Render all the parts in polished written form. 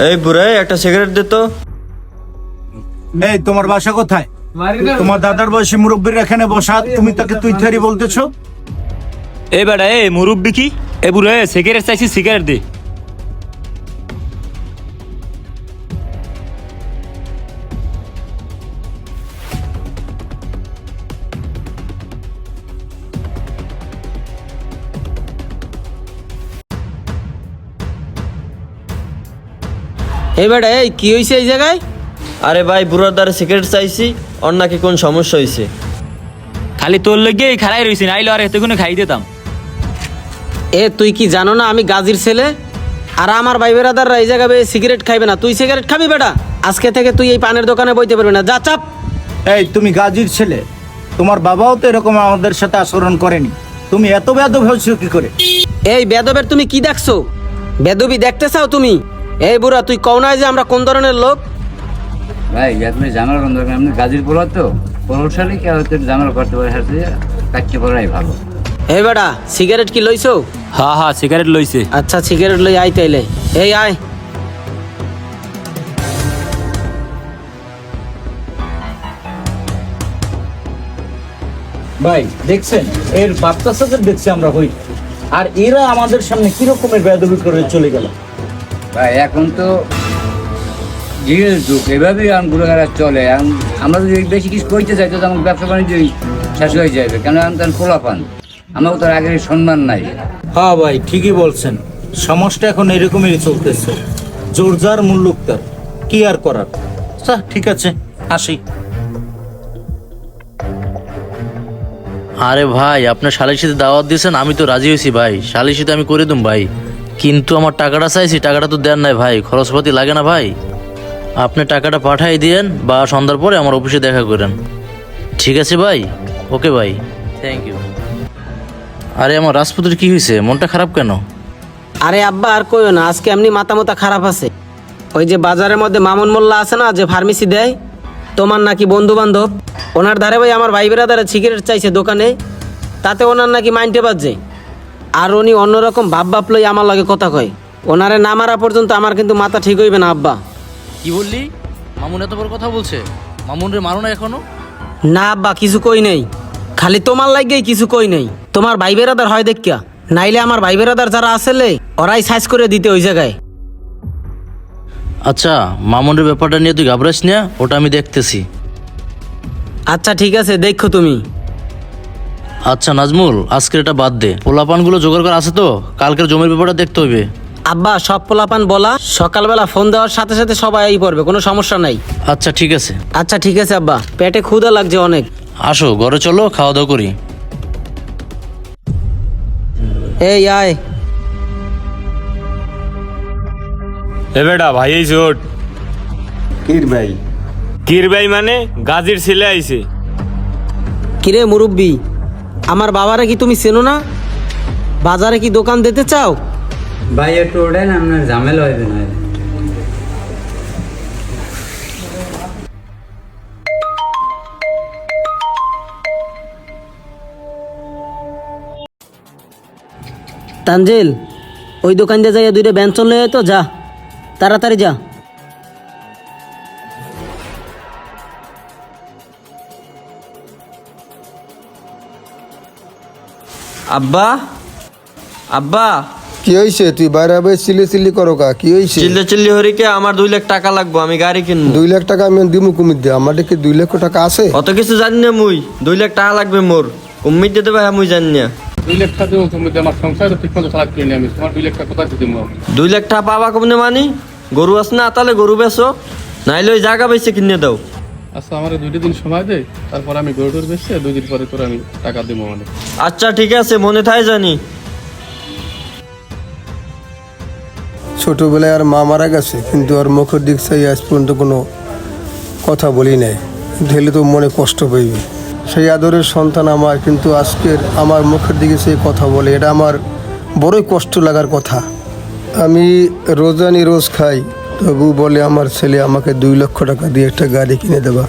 এই বুড়া একটা সিগারেট দে তো। এই তোমার বাসা কোথায়? তোমার দাদার বয়সী মুরব্বীর এখানে বসা, তুমি তাকে তুই থারি বলতেছো? এই বেটা এ মুরব্বি কি এ বুড়ো সিগারেট চাইছি সিগারেট দে। এই বেটা এই কি হয়েছে এই জায়গায়? আরে ভাই বুড়ার দ্বারা সিগারেট চাইছি, ওর নাকি কোন সমস্যা হয়েছে। খালি তোর লগে খারাই রইছি নাইলে আর এতক্ষণে খাই দিতাম। এ তুই কি জানো না আমি গাজীর ছেলে? আর আমার ভাই বেরাদাররা এই জায়গায় সিগারেট খাইবে না, তুই সিগারেট খাবি বেটা? আজকে থেকে তুই এই পানের দোকানে বইতে পারবি না, যা চাপ। এই তুমি গাজীর ছেলে, তোমার বাবাও তো এরকম আমাদের সাথে আচরণ করেনি, তুমি এত বেয়াদব হয়েছো কি করে? এই বেদবের তুমি কি দেখছো? বেদবি দেখতে চাও তুমি? এই বুড়া তুই কও না যে আমরা কোন ধরনের লোক? ভাই আপনি জানার দরকার, আপনি গাজীর পোলা তো প্রভাবশালী কেউ হয়তো জানার করতে পারে, হাতে কাটতে পারাই ভালো। এই বেটা সিগারেট কি লইছো? হ্যাঁ হ্যাঁ সিগারেট লইছে। আচ্ছা সিগারেট লই আই তাইলে। এই আয়। ভাই দেখছেন এর বাচ্চা সাথে দেখছি আমরা হই, আর এরা আমাদের সামনে কি রকমের বেয়াদবি করে চলে গেল। ভাই এখন তো ডিজিটাল যুগ, এভাবেই গুণাগারা চলে। আমরা যদি বেশি কিছু করতে চাই তো আমার ব্যবসা বাণিজ্য শেষ হয়ে যাবে, কেন আমি তার খোলা পান, আমাকে তার আগের সম্মান নাই। হ্যাঁ ভাই ঠিকই বলছেন, সমাজটা এখন এরকমই চলতেছে, জোর যার মুল্লুক তার, কি আর করার। আচ্ছা ঠিক আছে, আসি। আরে ভাই আপনার শালিশিতে দাওয়াত দিয়েছেন, আমি তো রাজি হয়েছি ভাই, শালিশিতে আমি করে দিম ভাই, কিন্তু আমার টাকাটা চাইছি, টাকাটা তো দেন নাই ভাই, খরচপাতি লাগে না ভাই? আপনি টাকাটা পাঠাই দিয়েন বা সন্ধ্যার পরে আমার অফিসে দেখা করেন, ঠিক আছে ভাই? ওকে ভাই, থ্যাংক ইউ। আরে আমার রাজপুত্রের কি হয়েছে, মনটা খারাপ কেন? আরে আব্বা আর কইও না, আজকে এমনি মাথা মাথা খারাপ আছে। ওই যে বাজারের মধ্যে মামুন মোল্লা আছে না, যে ফার্মেসি দেয়, তোমার নাকি বন্ধু বান্ধব, ওনার ধারে ভাই আমার ভাই বেরাদারে সিগারেট চাইছে দোকানে, তাতে ওনার নাকি মাইন্ডে বাজছে। আর উনি অন্যরকম ভাব লই আমার লাগে কথা কয়। ওনারে না মারা পর্যন্ত আমার কিন্তু মাথা ঠিক হইবে না আব্বা। কি বললি? মামুন এত বড় কথা বলছে? মামুন রে মারো না এখনো? না আব্বা কিছু কই নেই, খালি তোমার লাগেই কিছু কই নেই। তোমার ভাই বেরাদার হয় দেখা, নাইলে আমার ভাই বেরাদার যারা আসলে ওরাই সাইজ করে দিতে ওই জায়গায়। আচ্ছা মামুনের ব্যাপারটা নিয়ে তুই ঘাবড়াস না, ওটা আমি দেখতেছি। আচ্ছা ঠিক আছে দেখো তুমি। আচ্ছা নাজমুল, আজকের এটা বাদ দে, পোলাপানগুলো জোগাড় করা আছে তো, কালকের জমির ব্যাপারটা দেখতে হইবে। আব্বা সব পোলাপান বলা, সকালবেলা ফোন দেওয়ার সাথে সাথে সবাই এই পড়বে, কোনো সমস্যা নাই। আচ্ছা ঠিক আছে। আচ্ছা ঠিক আছে আব্বা, পেটে ক্ষুধা লাগছে অনেক। আসো ঘরে চলো, খাওয়া দাওয়া করি। এই আয়। এ বেটা ভাই এই চোট কির ভাই? কির ভাই মানে গাজীর ছেলে আইছে। কিরে মুরব্বি, আমার বাবারে কি তুমি চেনো না? বাজারে কি দোকান দিতে চাও? ভাই একটু ওঠেন, আপনার ঝামেলা হইবে না। তানজিল, ওই দোকান দিয়ে যাইয়া দুইটা ব্যঞ্চন লয়ে তো যা, তাড়াতাড়ি যা। আব্বা, আব্বা। কি হয়েছে? তুই বাইরে বাইরে চিল্লি চিল্লি করো কা? কি হয়েছে? চিল্লে চিল্লি হরিকে আমার 2 লাখ টাকা লাগবো, আমি গাড়ি কিনবো। 2 লাখ টাকা আমি দিমু কুমির দিয়ে? আমাদের কি 2 লক্ষ টাকা আছে? অত কিছু জানি না মুই, 2 লাখ টাকা লাগবে মোর। কুম্মির দিতে ভাই মুই জানি না। 2 লাখ টাকা দেবো তুমি, আমার সংসার ঠিক মতো চালাতে পারি না আমি, তোমার 2 লাখ টাকা কোথায় দেবো? 2 লাখ টাকা পাবা কমনে মানি? গরু আছে না, তাহলে গরু বেচো, নাইলে ওই জায়গা বেচে কিনে দাও। আচ্ছা আমার 2 দিন সময় দে, তারপর আমি গরুর বেচে 2 দিন পরে তোর আমি টাকা দেবো মানে। আচ্ছা ঠিক আছে, মনে থাই জানি। ছোটবেলায় আর মা মারা গেছে, কিন্তু আর মুখের দিক চাই আজ পর্যন্ত কোনো কথা বলি নাই, ঢেলে তো মনে কষ্ট পাইবে। সেই আদরের সন্তান আমার, কিন্তু আজকের আমার মুখের দিকে সেই কথা বলে, এটা আমার বড়ই কষ্ট লাগার কথা। আমি রোজানি রোজ খাই, তবু বলে আমার ছেলে আমাকে 2 লক্ষ টাকা দিয়ে একটা গাড়ি কিনে দেবা,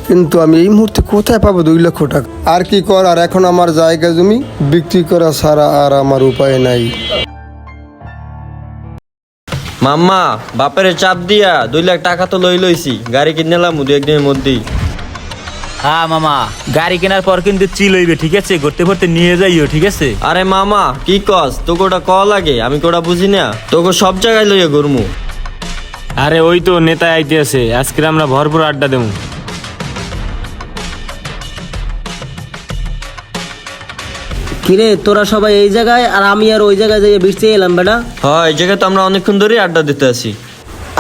কিন্তু আমি এই মুহূর্তে কোথায় পাবো 2 লক্ষ টাকা? আর কি কর, আর এখন আমার জায়গা জমি বিক্রি করা ছাড়া আর আমার উপায় নাই। মাম্মা বাপের চাপ দিয়া 2 লাখ টাকা তো লইছি, গাড়ি কিনলাম 2-1 দিনের মধ্যেই। হ্যাঁ মামা, গাড়ি কেনার পর কিন্তু চিল হইবে, ঠিক আছে? ঘুরতে ঘুরতে নিয়ে যাইও, ঠিক আছে? আরে মামা কি কস, তোকে ওটা ক লাগে, আমি কোটা বুঝি না, তোকে সব জায়গায় লইয়া ঘুরমু। আরে ওই তো নেতা আইতে আছে, আজকে আমরা ভরপুর আড্ডা দেবো। কিরে তোরা সবাই এই জায়গায় আর আমি আর ওই জায়গায় যাই বৃষ্টি এলাম বেটা। হ্যাঁ এই জায়গায় তো আমরা অনেকক্ষণ ধরে আড্ডা দিতে আছি।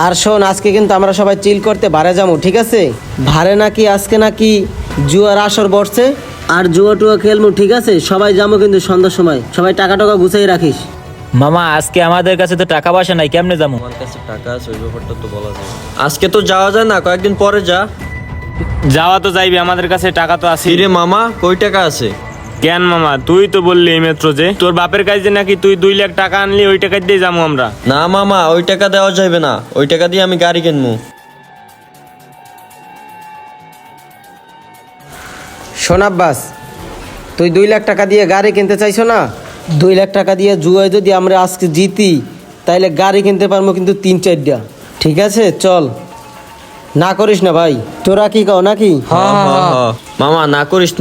আর শোন, আজকে কিন্তু আমরা সবাই চিল করতে ভারে যাবো, ঠিক আছে? ভারে নাকি আজকে নাকি জুয়ার আসর বসছে, আর জুয়া টুয়া খেলবো, ঠিক আছে? সবাই যাবো কিন্তু সন্ধ্যার সময়, সবাই টাকা টাকা গুছাই রাখিস। মামা আজকে আমাদের কাছে তো টাকা পয়সা নাই, কেমনে যাবো? আমার কাছে টাকা আছে, ওই ব্যাপারটা তো বলা যায়। আজকে তো যাওয়া যায় না, কয়েকদিন পরে যা। যাওয়া তো যাইবে, আমাদের কাছে টাকা তো আছে। রে মামা কই টাকা আছে? কেন মামা, তুই তো বললি এই মাত্র যে তোর বাপের কাছে নাকি তুই 2 লাখ টাকা আনলি, ওই টাকা দিয়ে যাবো আমরা। না মামা ওই টাকা দেওয়া যাবে না, ওই টাকা দিয়ে আমি গাড়ি কিনবো। শোন আব্বাস, তুই 2 লাখ টাকা দিয়ে গাড়ি কিনতে চাইছো না? 2 লাখ টাকা দিয়ে জুয়ায় যদি আমরা আজকে জিতি, তাইলে গাড়ি কিনতে পারবো কিন্তু 3-4টা, ঠিক আছে? চল, না করিস না ভাই, তোরা কি কও নাকি? মামা না করিস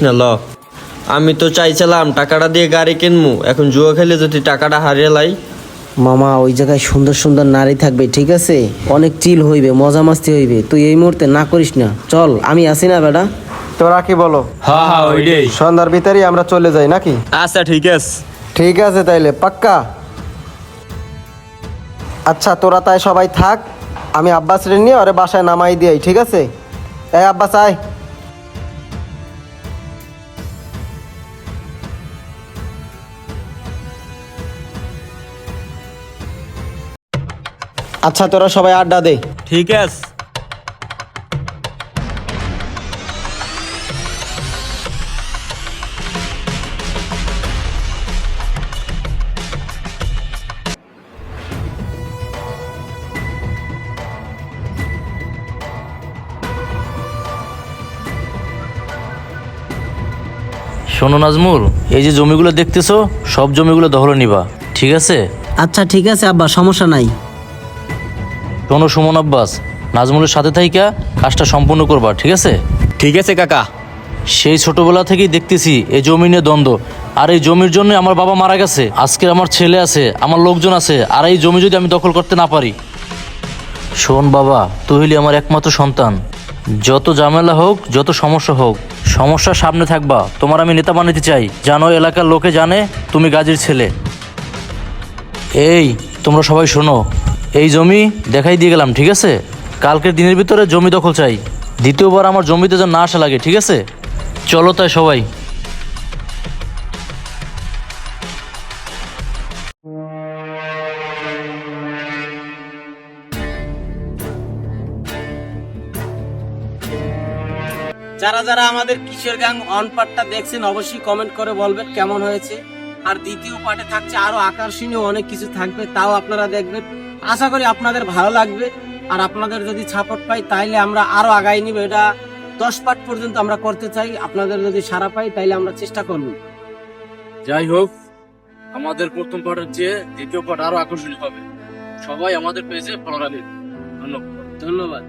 না ল। আমি তো চাইছিলাম টাকাটা দিয়ে গাড়ি কিনবো, এখন জুয়া খেলে যদি টাকাটা হারিয়ে লাই। মামা ওই জায়গায় সুন্দর সুন্দর নারী থাকবে, ঠিক আছে? অনেক চিল হইবে, মজা মাস্তি হইবে, তুই এই মুহূর্তে না করিস না। চল, আমি আসি না বেটা? তোরা কি বলো? হ্যাঁ হ্যাঁ ওইটাই। সন্ধ্যার ভিতরেই আমরা চলে যাই নাকি? আচ্ছা ঠিক আছে। ঠিক আছে তাইলে, পাক্কা? আচ্ছা তোরা তাই সবাই থাক, আমি আব্বাস রে নিয়ে ওরে বাসায় নামাই দিই, ঠিক আছে? এই আব্বাস আয়। আচ্ছা তোরা সবাই আড্ডা দে। ঠিক আছে। শোনো নাজমুল, এই যে জমিগুলো দেখতেছো, সব জমিগুলো দখলে নিবা, ঠিক আছে? আচ্ছা ঠিক আছে আব্বা, সমস্যা নাই। শোনো সুমন আব্বাস, নাজমুলের সাথে থাইকা কাজটা সম্পূর্ণ করবা, ঠিক আছে? ঠিক আছে কাকা। সেই ছোটবেলা থেকেই দেখতেছি এই জমি নিয়ে দ্বন্দ্ব, আর এই জমির জন্য আমার বাবা মারা গেছে, আজকে আমার ছেলে আছে, আমার লোকজন আছে, আর এই জমি যদি আমি দখল করতে না পারি। শোন বাবা, তুই হইলি আমার একমাত্র সন্তান, যত ঝামেলা হোক, যত সমস্যা হোক, সমস্যার সামনে থাকবা। তোমার আমি নেতা বানাতে চাই, জানো এলাকার লোকে জানে তুমি গাজীর ছেলে। এই তোমরা সবাই শোনো, এই জমি দেখাই দিয়ে গেলাম, ঠিক আছে? কালকের দিনের ভিতরে জমি দখল চাই, দ্বিতীয়বার আমার জমিতে যেন না আসা লাগে, ঠিক আছে? চলো তাই সবাই। যারা যারা আমাদের কিশোর গ্যাং অন পার্টটা দেখছেন, অবশ্যই কমেন্ট করে বলবেন কেমন হয়েছে। আর দ্বিতীয় পার্টে থাকছে আরো আকর্ষণীয় অনেক কিছু থাকবে, তাও আপনারা দেখবেন। আশা করি আপনাদের ভালো লাগবে, আর আপনাদের যদি সাপোর্ট পাই তাইলে আমরা আরো আগাই নিব। এটা 10 পার্ট পর্যন্ত আমরা করতে চাই, আপনাদের যদি সাড়া পাই তাইলে আমরা চেষ্টা করব। যাই হোক, আমাদের প্রথম পার্টের চেয়ে দ্বিতীয় পার্ট আরো আকর্ষণীয় হবে। সবাই আমাদের পেজে ফলো রাখবেন। ধন্যবাদ। ধন্যবাদ।